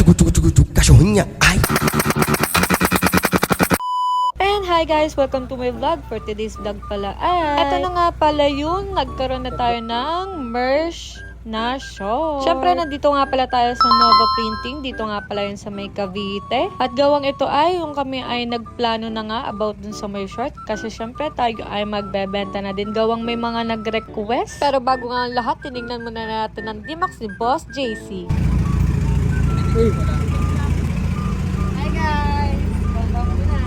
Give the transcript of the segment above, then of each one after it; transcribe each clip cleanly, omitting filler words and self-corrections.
And hi guys! Welcome to my vlog. For today's vlog pala ay eto na nga pala yun, nagkaroon na tayo ng merch na short. Syempre, nandito nga pala tayo sa Nova Printing. Dito nga pala yun sa may Cavite. At gawang ito ay yung kami ay nagplano na nga about dun sa may short. Kasi syempre tayo ay magbebenta na din. Gawang may mga nag-request. Pero bago nga ang lahat, tinignan muna natin ang D-Max ni Boss JC. Uy, Hi guys! Bambang muna!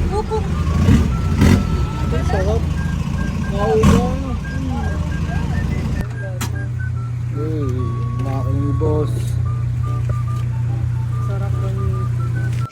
Upo! ang sarap. Naulang. Uy, making boss. Sarap ng...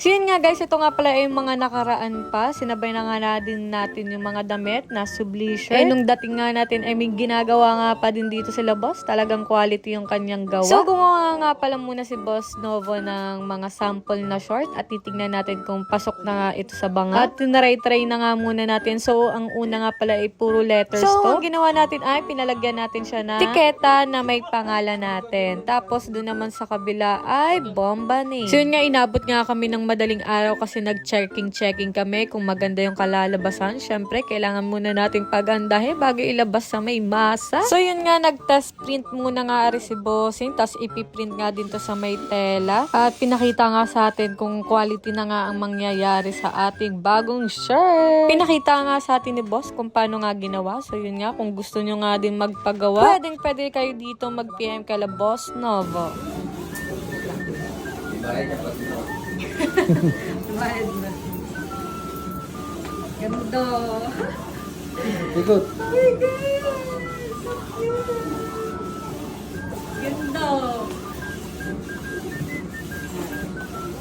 So yun nga guys, ito nga pala yung mga nakaraan pa. Sinabay na nga natin yung mga damit na subli shirt. Eh nung dating nga natin ay may ginagawa nga pa din dito sila boss. Talagang quality yung kanyang gawa. So gumawa nga pala muna si Boss Novo ng mga sample na short. At titignan natin kung pasok na nga ito sa banga. At tinaray-try na nga muna natin. So ang una nga pala ay puro letters to. So ang ginawa natin ay pinalagyan natin siya na tiketa na may pangalan natin. Tapos doon naman sa kabila ay bomba name. So yun nga, inabot nga kami ng madaling araw kasi nag-checking kami kung maganda yung kalalabasan. Syempre, kailangan muna nating pagandahin bago ilabas sa may masa. So yun nga, nag-test print muna nga ari si Bossing, tapos ipiprint nga din to sa may tela. At pinakita nga sa atin kung quality na nga ang mangyayari sa ating bagong shirt. Pinakita nga sa atin ni Boss kung paano nga ginawa. So yun nga, kung gusto nyo nga din magpagawa, pwede kayo dito mag-PM kala Boss Novo. Bayad na. Ganda. Ikot. Oh my God! So cute! Ganda.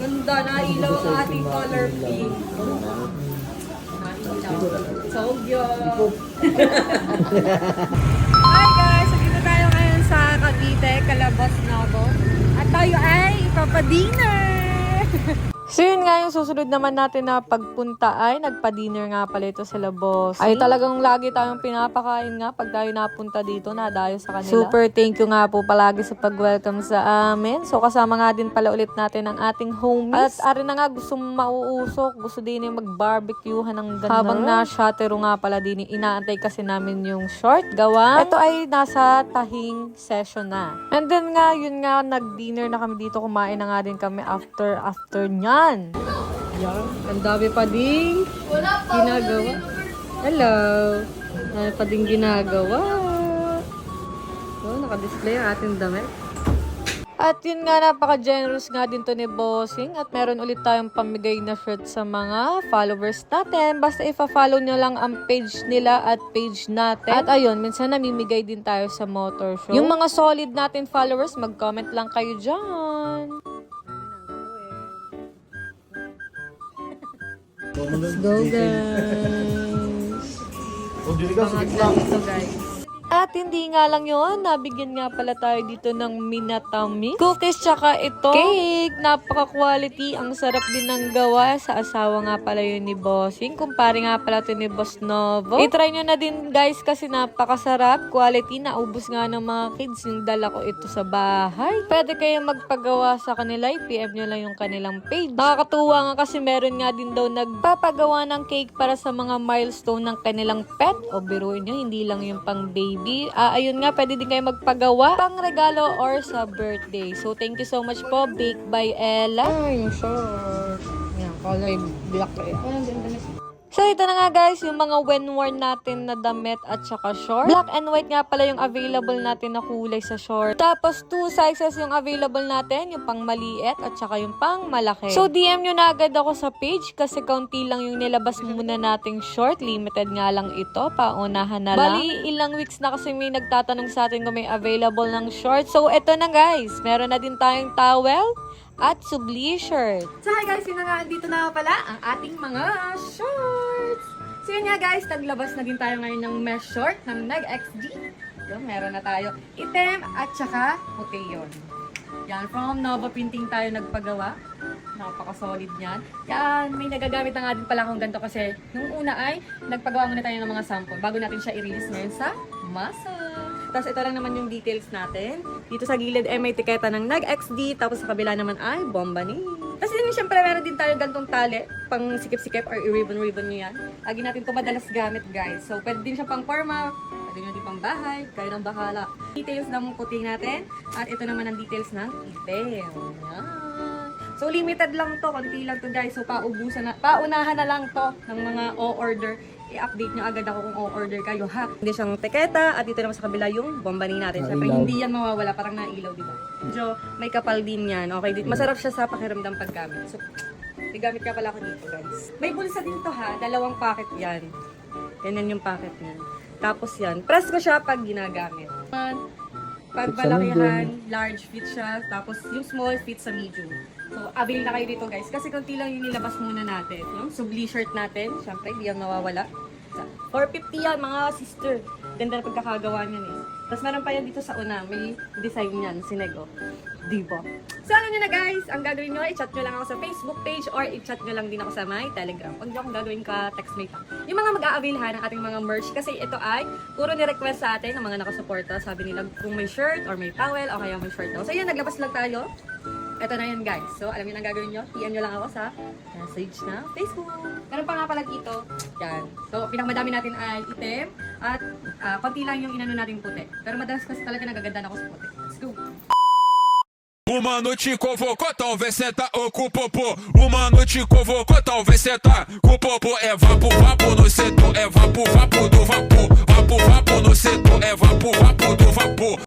Ganda. Nailaw ang ating color pink. So cute! Hi guys! So dito tayo ngayon sa Cavite, Calabas Novo. At tayo ay ipapadinner! So yun nga, yung susunod naman natin na pagpunta ay nagpa-dinner nga pala ito sila Boss. Ay talagang lagi tayong pinapakain nga pag tayo napunta dito, nadayo sa kanila. Super thank you nga po palagi sa pag-welcome sa amin. So kasama nga din pala ulit natin ang ating homies. At ari na nga, gusto mauusok, gusto din yung mag-barbecuehan ng ganda. Habang na-shattero nga pala din, inaantay kasi namin yung short gawa. Ito ay nasa tahing session na. And then nga, yun nga, nag-dinner na kami dito, kumain na nga din kami after niya. Yan. Ang dami pa ding ginagawa. Hello. Ang dami pa ding ginagawa. So, naka-display ang ating damit. At yun nga, napaka-generous nga din to ni Bossing. At meron ulit tayong pamigay na shirt sa mga followers natin. Basta ifa-follow nyo lang ang page nila at page natin. At ayun, minsan namimigay din tayo sa motor show. Yung mga solid natin followers, mag-comment lang kayo dyan. Let's go guys! Pangag lang ito guys. At hindi nga lang yun, nabigyan nga pala tayo dito ng Minatami cookies tsaka ito cake. Napaka-quality, ang sarap din ng gawa. Sa asawa nga pala yun ni Bossing. Kumpare nga pala ito ni Boss Novo. I-try nyo na din guys kasi napakasarap. Quality, naubos nga ng mga kids. Yung dala ko ito sa bahay. Pwede kayong magpagawa sa kanila. I-PM nyo lang yung kanilang page. Nakakatuwa nga kasi meron nga din daw nagpapagawa ng cake para sa mga milestone ng kanilang pet. O biruin nyo, hindi lang yung pang baby. Ayun nga, pwede din kayo magpagawa pang regalo or sa birthday. So, thank you so much po, Bake by Ella. Ay, yung short. Yan, color black eh. So, ito na nga guys, yung mga when-worn natin na damit at saka short. Black and white nga pala yung available natin na kulay sa short. Tapos, 2 sizes yung available natin, yung pang maliit at saka yung pang malaki. So, DM nyo na agad ako sa page kasi kaunti lang yung nilabas muna nating short. Limited nga lang ito, paunahan na lang. Bali, ilang weeks na kasi may nagtatanong sa atin kung may available ng short. So, ito na guys, meron na din tayong towel at subli shirt. So hi guys, yun na nga, dito na pala ang ating mga shorts. So yun nga guys, naglabas na din tayo ngayon ng mesh short ng Nag-XD. So meron na tayo itim at saka puti yun. Yan, from Nova Printing tayo nagpagawa. Napaka-solid niyan. Yan, may nagagamit na nga din pala akong ganito kasi nung una ay nagpagawa muna tayo ng mga sample bago natin siya i-release ngayon sa masa. Tapos ito lang naman yung details natin. Dito sa gilid ay may tiketa ng nag-XD, tapos sa kabila naman ay bomba ni. Kasi din syempre meron din tayo gantong tali, pang sikip-sikip or i-ribbon-ribbon nyo yan. Lagi natin ito madalas gamit guys. So pwede din siya pang forma, pwede nyo din pang bahay, kayo ng bahala. Details ng puti natin, at ito naman ang details ng itim. Yan. So limited lang to, konti lang to guys. So paunahan na lang to ng mga o-order. I-update nyo agad ako kung o-order kayo ha. Hindi siyang teketa, at dito naman sa kabila yung bombani natin. Siyempre hindi yan mawawala, parang nailaw, di ba? Medyo may kapal din yan. Okay, masarap siya sa pakiramdam paggamit. So, may gamit ka pala ako dito guys. May bulsa din to ha, 2 packet yan. Ganyan yung packet niyan. Tapos yan, press ko siya pag ginagamit. Pag malakihan, large fit siya. Tapos yung small fit sa medium. So, avail na kayo dito guys. Kasi kunti lang yung nilabas muna natin. Yung subli shirt natin. Siyempre, hindi yan mawawala. 450 yan mga sister. Ganda na pagkakagawa niyan eh. Tapos meron pa yan dito sa una. May design yan. Sinego. Diba? So ano nyo na guys. Ang gagawin nyo, i-chat nyo lang ako sa Facebook page or i-chat nyo lang din ako sa my Telegram. Pag nyo akong gagawin ka, text me lang. Yung mga mag-a-avail ha ng ating mga merch. Kasi ito ay puro ni-request sa atin ng mga nakasuporta. Sabi nila kung may shirt or may towel o kaya may shirt daw. So yan, naglabas lang tayo. Ito na yun guys. So, alam niyo na gagawin nyo. PM nyo lang ako sa message na Facebook. Meron pa nga pala dito. Yan. So, pinakamadami natin ay itim. At konti lang yung inano natin puti. Pero madalas kasi talaga nagaganda ako sa puti. Let's go! O mano te convocou, talvez senta com o popô. O mano te convocou, talvez senta com o popô. É vapo, vapo no setor, é vapo, vapo do vapor. Vapo, vapo no setor, é vapo, vapo do vapor.